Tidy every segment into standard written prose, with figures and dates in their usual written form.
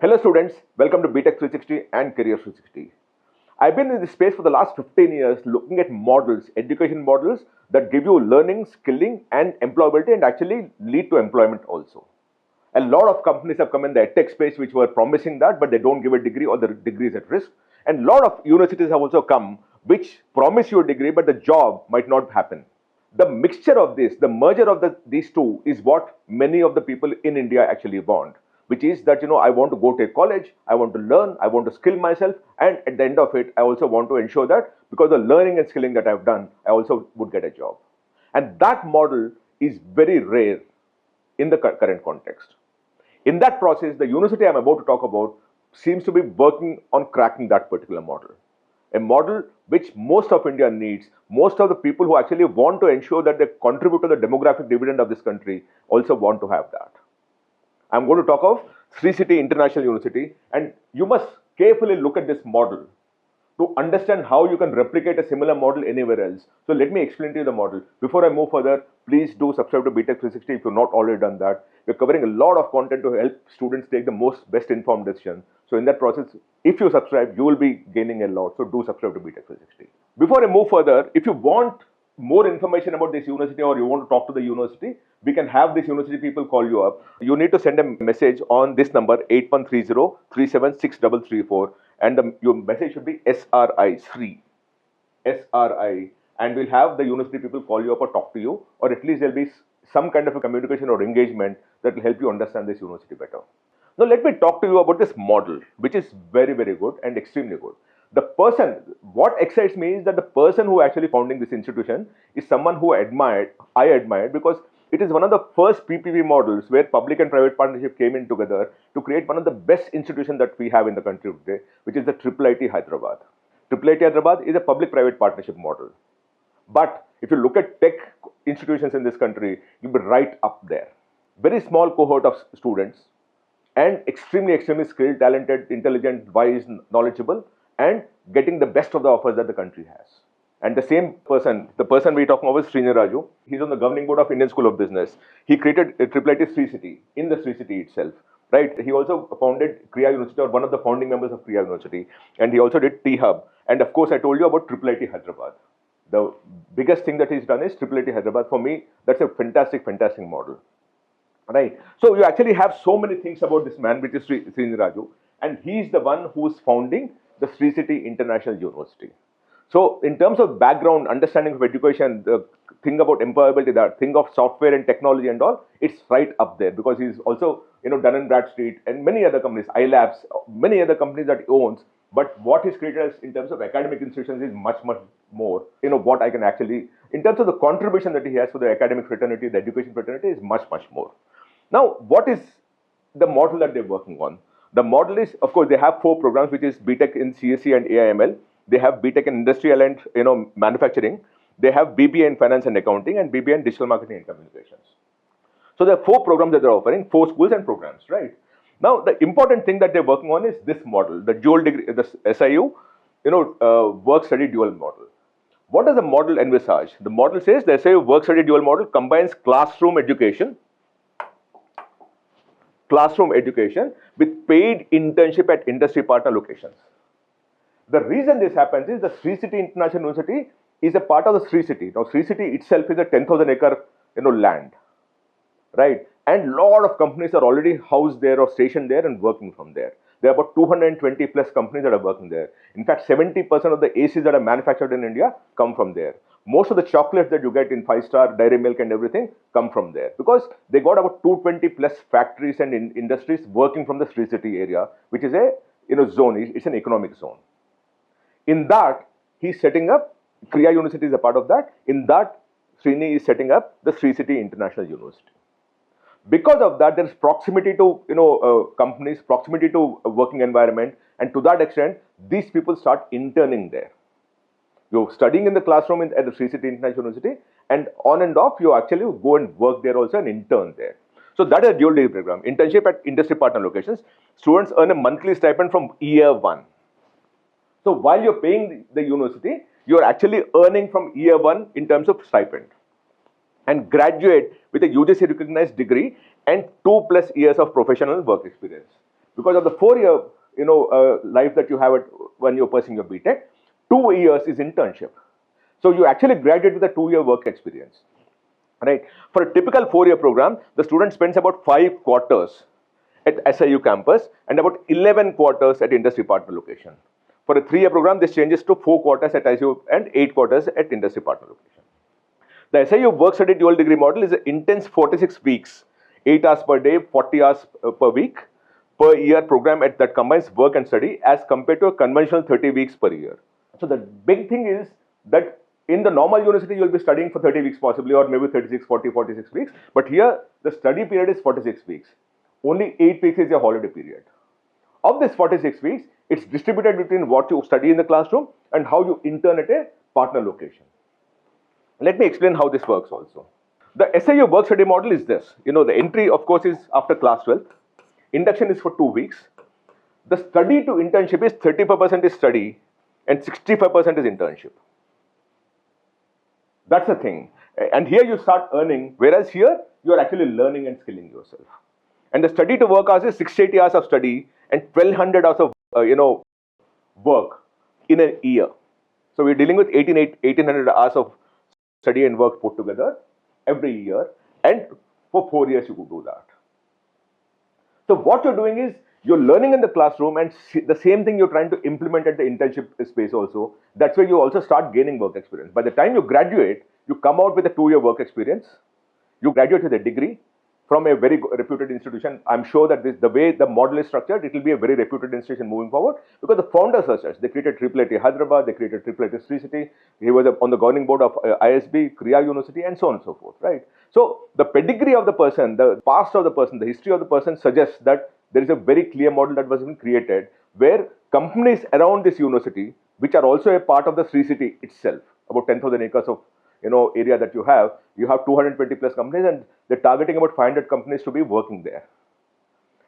Hello students, welcome to BTech 360 and Career 360. I've been in this space for the last 15 years looking at models, education models that give you learning, skilling and employability and actually lead to employment also. A lot of companies have come in the tech space which were promising that, but they don't give a degree or the degree is at risk. And a lot of universities have also come which promise you a degree, but the job might not happen. The mixture of this, the merger of these two is what many of the people in India actually want, which is that, I want to go to a college, I want to learn, I want to skill myself, and at the end of it, I also want to ensure that because of the learning and skilling that I've done, I also would get a job. And that model is very rare in the current context. In that process, the university I'm about to talk about seems to be working on cracking that particular model. A model which most of India needs, most of the people who actually want to ensure that they contribute to the demographic dividend of this country also want to have that. I'm going to talk of Sri City International University, and you must carefully look at this model to understand how you can replicate a similar model anywhere else. So let me explain to you the model. Before I move further, please do subscribe to BTech 360 if you've not already done that. We're covering a lot of content to help students take the best informed decision. So in that process, if you subscribe, you will be gaining a lot. So do subscribe to BTech 360. Before I move further, if you want more information about this university or you want to talk to the university, we can have this university people call you up. You need to send a message on this number 8130-376-334 and your message should be SRI, SRI, and we'll have the university people call you up or talk to you, or at least there'll be some kind of a communication or engagement that will help you understand this university better. Now let me talk to you about this model, which is very, very good and extremely good. What excites me is that the person who actually founding this institution is someone who I admired because it is one of the first PPP models where public and private partnership came in together to create one of the best institutions that we have in the country today, which is the IIIT Hyderabad. IIIT Hyderabad is a public-private partnership model. But if you look at tech institutions in this country, you'll be right up there. Very small cohort of students and extremely skilled, talented, intelligent, wise, knowledgeable, and getting the best of the offers that the country has. And the same person, the person we're talking about is Srini Raju. He's on the governing board of Indian School of Business. He created IIIT Sri City in the Sri City itself. Right? He also founded Kriya University, or one of the founding members of Kriya University. And he also did T-Hub. And of course, I told you about IIIT Hyderabad. The biggest thing that he's done is IIIT Hyderabad. For me, that's a fantastic model. Right? So you actually have so many things about this man, which is Srini Raju. And he's the one who's founding the Sri City International University. So in terms of background, understanding of education, the thing about employability, that thing of software and technology and all, it's right up there because he's also, Dun & Bradstreet and many other companies, iLabs, many other companies that he owns. But what he's created in terms of academic institutions is much more, what I can actually, in terms of the contribution that he has for the academic fraternity, the education fraternity is much more. Now, what is the model that they're working on? The model is, of course, they have 4 programs, which is BTech in CSE and AIML. They have BTech in Industrial and Manufacturing. They have BBA in Finance and Accounting and BBA in Digital Marketing and Communications. So there are 4 programs that they're offering, 4 schools and programs, right? Now, the important thing that they're working on is this model, the dual degree, the SIU, work-study dual model. What does the model envisage? The model says the SIU work-study dual model combines classroom education with paid internship at industry partner locations. The reason this happens is the Sri City International University is a part of the Sri City. Now, Sri City itself is a 10,000 acre, land, right? And a lot of companies are already housed there or stationed there and working from there. There are about 220 plus companies that are working there. In fact, 70% of the ACs that are manufactured in India come from there. Most of the chocolates that you get in 5-star, Dairy Milk and everything come from there because they got about 220 plus factories and industries working from the Sri City area, which is a zone. It's an economic zone. In that, he's setting up, Kriya University is a part of that. In that, Srini is setting up the Sri City International University. Because of that, there is proximity to companies, proximity to a working environment, and to that extent, these people start interning there. You're studying in the classroom at the Sri City International University, and on and off, you actually go and work there also and intern there. So that is a dual degree program. Internship at industry partner locations. Students earn a monthly stipend from year 1. So while you're paying the university, you're actually earning from year 1 in terms of stipend, and graduate with a UGC recognized degree and 2+ years of professional work experience. Because of the 4-year, life that you have when you're pursuing your BTech, 2 years is internship. So you actually graduate with a 2-year work experience, right? For a typical 4-year program, the student spends about 5 quarters at SIU campus and about 11 quarters at industry partner location. For a 3-year program, this changes to 4 quarters at SIU and 8 quarters at industry partner location. The SIU work study dual degree model is an intense 46 weeks, 8 hours per day, 40 hours per week, per year program that combines work and study as compared to a conventional 30 weeks per year. So the big thing is that in the normal university, you'll be studying for 30 weeks possibly, or maybe 36, 40, 46 weeks. But here, the study period is 46 weeks. Only 8 weeks is your holiday period. Of this 46 weeks, it's distributed between what you study in the classroom and how you intern at a partner location. Let me explain how this works also. The SIU work study model is this. The entry, of course, is after class 12. Induction is for 2 weeks. The study to internship is 35% is study and 65% is internship. That's the thing. And here you start earning, whereas here you are actually learning and skilling yourself. And the study to work hours is 680 hours of study and 1200 hours of work in a year. So we're dealing with 1800 hours of study and work put together every year, and for 4 years you could do that. So what you're doing is you're learning in the classroom, and the same thing you're trying to implement at the internship space also. That's where you also start gaining work experience. By the time you graduate, you come out with a 2-year work experience. You graduate with a degree from a very reputed institution. I'm sure that the way the model is structured, it will be a very reputed institution moving forward, because the founders are such. They created IIIT Hyderabad, they created IIIT Sri City. He was on the governing board of ISB, Kriya University, and so on and so forth, right? So the pedigree of the person, the past of the person, the history of the person suggests that there is a very clear model that was being created where companies around this university, which are also a part of the Sri City itself, about 10,000 acres of area that you have 220 plus companies, and they're targeting about 500 companies to be working there.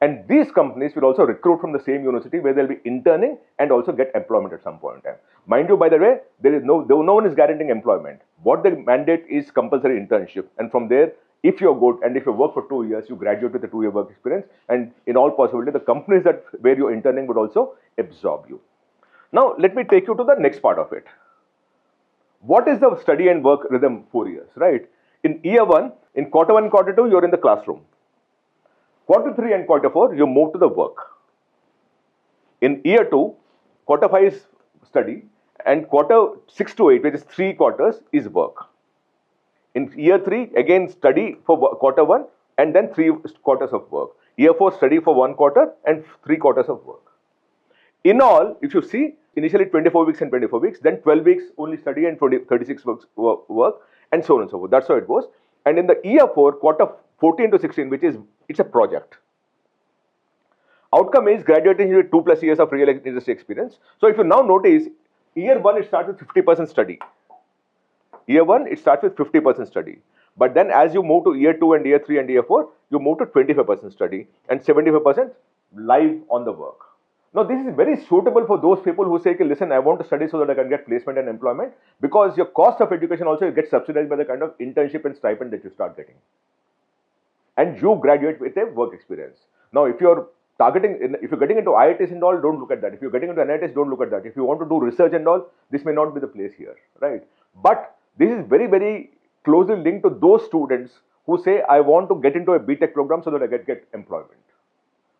And these companies will also recruit from the same university where they'll be interning and also get employment at some point in time. Mind you, by the way, no one is guaranteeing employment. What they mandate is compulsory internship. And from there, if you're good and if you work for 2 years, you graduate with a 2-year work experience. And in all possibility, the companies where you're interning would also absorb you. Now, let me take you to the next part of it. What is the study and work rhythm 4 years, right? In year 1, in quarter 1, quarter 2, you're in the classroom. Quarter 3 and quarter 4, you move to the work. In year 2, quarter 5 is study, and quarter 6 to 8, which is 3 quarters, is work. In year 3, again study for quarter 1, and then 3 quarters of work. Year 4, study for 1 quarter and 3 quarters of work. In all, if you see, initially 24 weeks and 24 weeks, then 12 weeks only study and 36 weeks work, and so on and so forth. That's how it goes. And in the year 4, quarter 14 to 16, it's a project. Outcome is graduating with 2+ years of real industry experience. So if you now notice, year 1, it starts with 50% study. Year 1, it starts with 50% study. But then as you move to year 2 and year 3 and year 4, you move to 25% study and 75% live on the work. Now, this is very suitable for those people who say, listen, I want to study so that I can get placement and employment, because your cost of education also gets subsidized by the kind of internship and stipend that you start getting. And you graduate with a work experience. Now, if you're getting into IITs and all, don't look at that. If you're getting into NITs, don't look at that. If you want to do research and all, this may not be the place here, right? But this is very, very closely linked to those students who say, I want to get into a BTech program so that I get employment.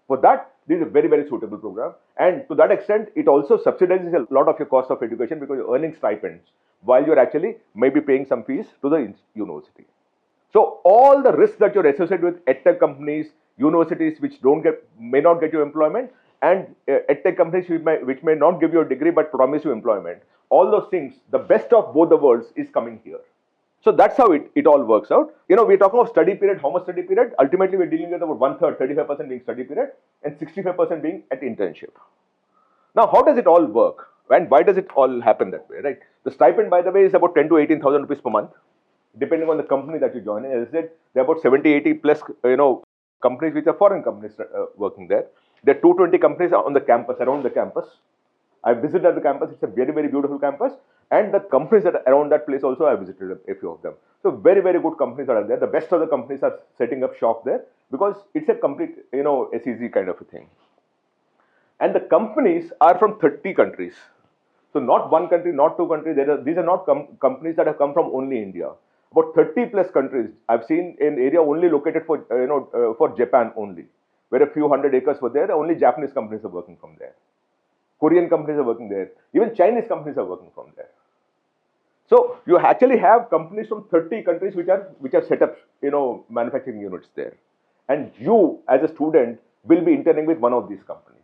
For that, this is a very, very suitable program. And to that extent, it also subsidizes a lot of your cost of education because you're earning stipends while you're actually maybe paying some fees to the university. So all the risks that you're associated with edtech companies, universities which may not get you employment, and edtech companies which may not give you a degree but promise you employment, all those things, the best of both the worlds is coming here. So that's how it all works out. We're talking of study period. How much study period? Ultimately, we're dealing with about 1/3, 35% being study period and 65% being at internship. Now, how does it all work? And why does it all happen that way, right? The stipend, by the way, is about 10 to 18,000 rupees per month, depending on the company that you join. As I said, there are about 70, 80 plus, companies which are foreign companies working there. There are 220 companies on the campus, around the campus. I visited the campus. It's a very, very beautiful campus. And the companies that are around that place also, I visited a few of them. So very, very good companies that are there. The best of the companies are setting up shop there because it's a complete, SEZ kind of a thing. And the companies are from 30 countries. So not one country, not two countries. These are not companies that have come from only India. About 30 plus countries. I've seen an area only located for for Japan only, where a few hundred acres were there. Only Japanese companies are working from there. Korean companies are working there. Even Chinese companies are working from there. So you actually have companies from 30 countries which are set up, manufacturing units there, and you as a student will be interning with one of these companies,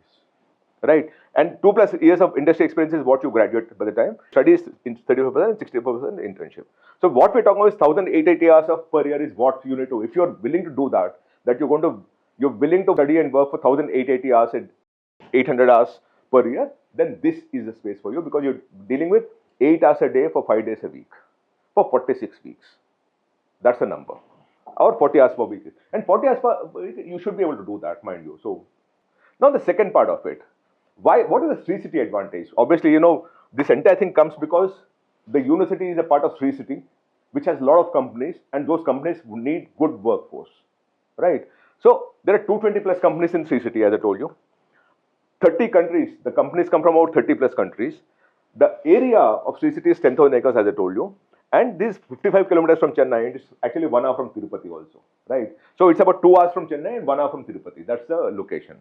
right? And 2+ years of industry experience is what you graduate by the time. Studies in 35% and 64% internship. So what we're talking about is 1,880 hours of per year is what you need to. If you're willing to do that, you're willing to study and work for 1,880 hours and 800 hours per year, then this is the space for you, because you're dealing with 8 hours a day for 5 days a week for 46 weeks. That's the number. Or 40 hours per week. And 40 hours per week, you should be able to do that, mind you. So now the second part of it. What is the Sri City advantage? Obviously, this entire thing comes because the university is a part of Sri City, which has a lot of companies, and those companies need good workforce, right? So there are 220 plus companies in Sri City, as I told you. 30 countries, the companies come from about 30 plus countries. The area of Sri City is 10,000 acres, as I told you. And this 55 kilometers from Chennai, it is actually 1 hour from Tirupati also, right? So it's about 2 hours from Chennai and 1 hour from Tirupati. That's the location.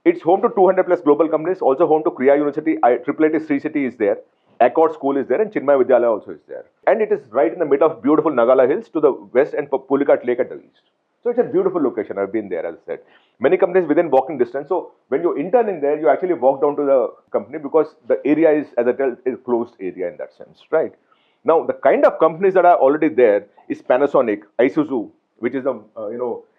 It's home to 200 plus global companies, also home to Kriya University, IIIT Sri City is there, Accord School is there, and Chinmay Vidyalaya also is there. And it is right in the middle of beautiful Nagala Hills to the west and Pulicat Lake at the east. So it's a beautiful location. I've been there, as I said. Many companies within walking distance. So when you're interning there, you actually walk down to the company because the area is, as I tell, is closed area in that sense, right? Now, the kind of companies that are already there is Panasonic, Isuzu, which is the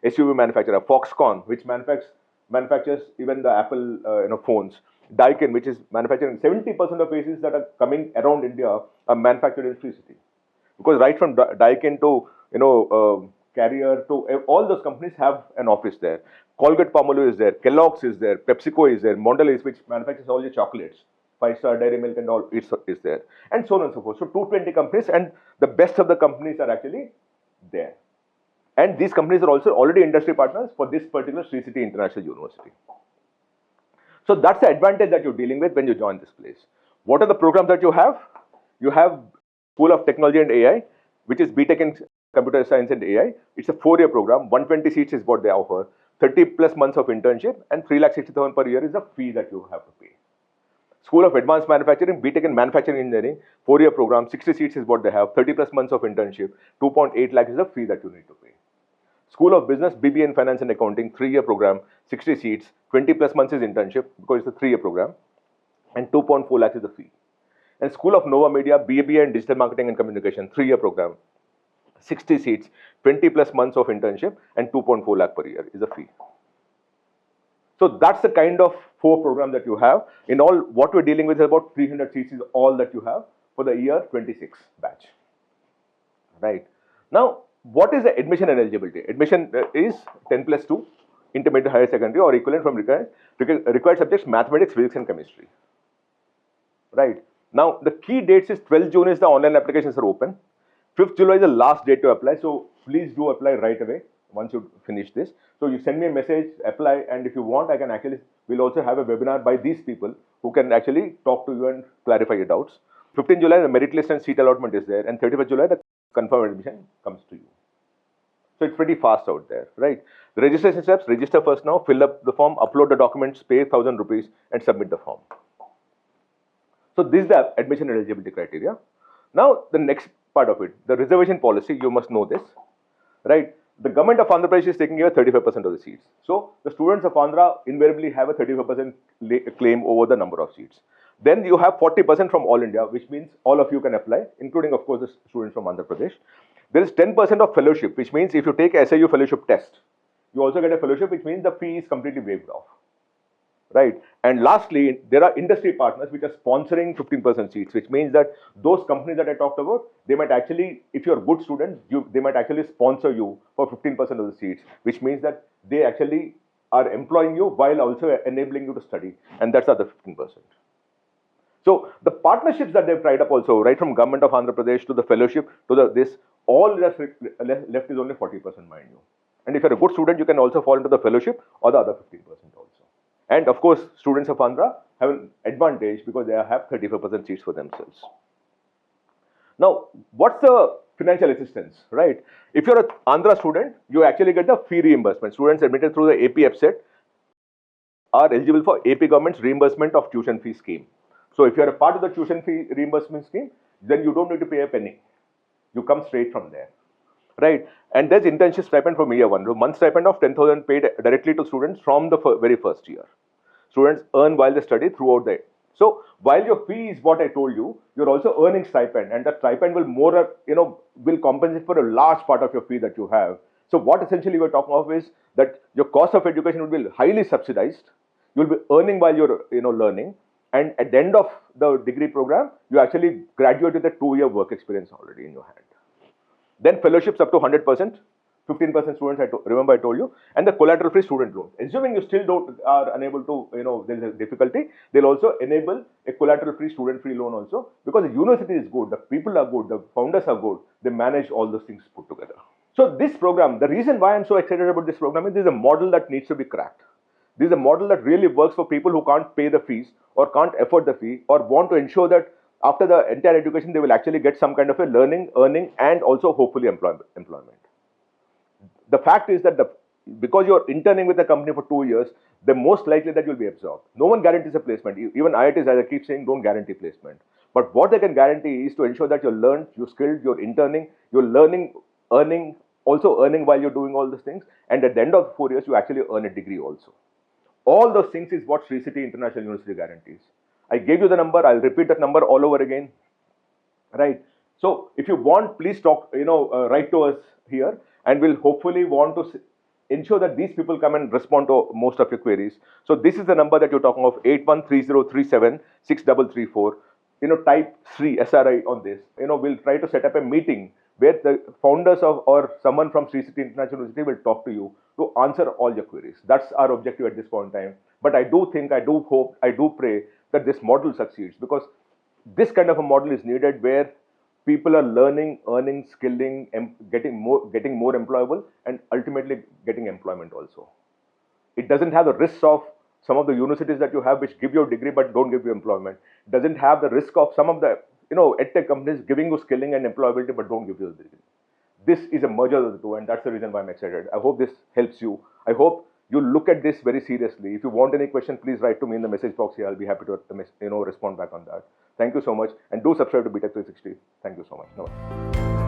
SUV manufacturer, Foxconn, which manufactures even the Apple phones, Daikin, which is manufacturing 70% of ACs that are coming around India are manufactured in Sri City, because right from Daikin to Carrier to all those companies have an office there. Colgate Palmolive is there, Kellogg's is there, PepsiCo is there, Mondelez, which manufactures all your chocolates, 5-star Dairy Milk and all, is there, and so on and so forth. So 220 companies, and the best of the companies are actually there. And these companies are also already industry partners for this particular Sri City International University. So that's the advantage that you're dealing with when you join this place. What are the programs that you have? You have School of Technology and AI, which is BTech in Computer Science and AI. It's a 4-year program. 120 seats is what they offer. 30 plus months of internship, and 3,60,000 per year is the fee that you have to pay. School of Advanced Manufacturing, BTech in Manufacturing Engineering, 4-year program. 60 seats is what they have. 30 plus months of internship. 2.8 lakh is the fee that you need to pay. School of Business, BBA in Finance and Accounting, 3-year program, 60 seats, 20 plus months is internship because it's a 3-year program, and 2.4 lakhs is the fee. And School of Nova Media, BBA in Digital Marketing and Communication, 3-year program, 60 seats, 20 plus months of internship, and 2.4 lakh per year is the fee. So that's the kind of 4 program that you have. In all, what we're dealing with is about 300 seats is all that you have for the year 26 batch. Right. Now, what is the admission and eligibility? Admission is 10 plus 2, intermediate higher secondary or equivalent from required subjects, mathematics, physics and chemistry. Right. Now, the key dates is 12th June is the online applications are open. 5th July is the last date to apply. So please do apply right away once you finish this. So you send me a message, apply, and if you want, we'll also have a webinar by these people who can actually talk to you and clarify your doubts. 15th July, the merit list and seat allotment is there, and 31st July, the confirmed admission comes to you. So it's pretty fast out there, right? The registration steps: register first now, fill up the form, upload the documents, pay 1,000 rupees, and submit the form. So this is the admission and eligibility criteria. Now the next part of it, the reservation policy, you must know this, right? The government of Andhra Pradesh is taking care of 35% of the seats. So the students of Andhra invariably have a 35% claim over the number of seats. Then you have 40% from all India, which means all of you can apply, including of course the students from Andhra Pradesh. There is 10% of fellowship, which means if you take SIU fellowship test, you also get a fellowship, which means the fee is completely waived off. Right. And lastly, there are industry partners which are sponsoring 15% seats, which means that those companies that I talked about, they might actually, if you're a good student, they might actually sponsor you for 15% of the seats, which means that they actually are employing you while also enabling you to study. And that's the other 15%. So the partnerships that they've tried up also, right from government of Andhra Pradesh to the fellowship to this, all that's left is only 40%, mind you. And if you're a good student, you can also fall into the fellowship or the other 15% also. And of course, students of Andhra have an advantage because they have 35% seats for themselves. Now, what's the financial assistance, right? If you're an Andhra student, you actually get the fee reimbursement. Students admitted through the AP EPSET are eligible for AP government's reimbursement of tuition fee scheme. So if you're a part of the tuition fee reimbursement scheme, then you don't need to pay a penny. You come straight from there, right? And there's internship stipend from year one. The month stipend of 10,000 paid directly to students from the very first year. Students earn while they study throughout the year. So while your fee is what I told you, you're also earning stipend, and that stipend will will compensate for a large part of your fee that you have. So what essentially we're talking of is that your cost of education will be highly subsidized. You'll be earning while you're learning, and at the end of the degree program, you actually graduate with a 2-year work experience already in your hand. Then fellowships up to 100%. 15% students, remember I told you, and the collateral-free student loan. Assuming you still are unable to, there's a difficulty, they'll also enable a collateral-free student-free loan also, because the university is good, the people are good, the founders are good, they manage all those things put together. So this program, the reason why I'm so excited about this program is this is a model that needs to be cracked. This is a model that really works for people who can't pay the fees or can't afford the fee or want to ensure that after the entire education, they will actually get some kind of a learning, earning, and also hopefully employment. The fact is that because you're interning with a company for 2 years, the most likely that you'll be absorbed. No one guarantees a placement. Even IITs, as I keep saying, don't guarantee placement. But what they can guarantee is to ensure that you're learned, you're skilled, you're interning, you're learning, earning, also earning while you're doing all these things. And at the end of 4 years, you actually earn a degree also. All those things is what Sri City International University guarantees. I gave you the number. I'll repeat that number all over again. Right. So if you want, please talk, write to us here, and we'll hopefully want to ensure that these people come and respond to most of your queries. So this is the number that you're talking of, 8130376334. Type Sri, SRI on this. We'll try to set up a meeting where the founders or someone from Sri City International University will talk to you to answer all your queries. That's our objective at this point in time. But I do think, I do hope, I do pray that this model succeeds, because this kind of a model is needed where people are learning, earning, skilling, getting more employable, and ultimately getting employment also. It doesn't have the risks of some of the universities that you have which give you a degree but don't give you employment. It doesn't have the risk of some of the edtech companies giving you skilling and employability but don't give you the degree. This is a merger of the two, and that's the reason why I'm excited. I hope this helps you. I hope you look at this very seriously. If you want any question, please write to me in the message box here. I'll be happy to respond back on that. Thank you so much, and do subscribe to BTech 360. Thank you so much. Namaste.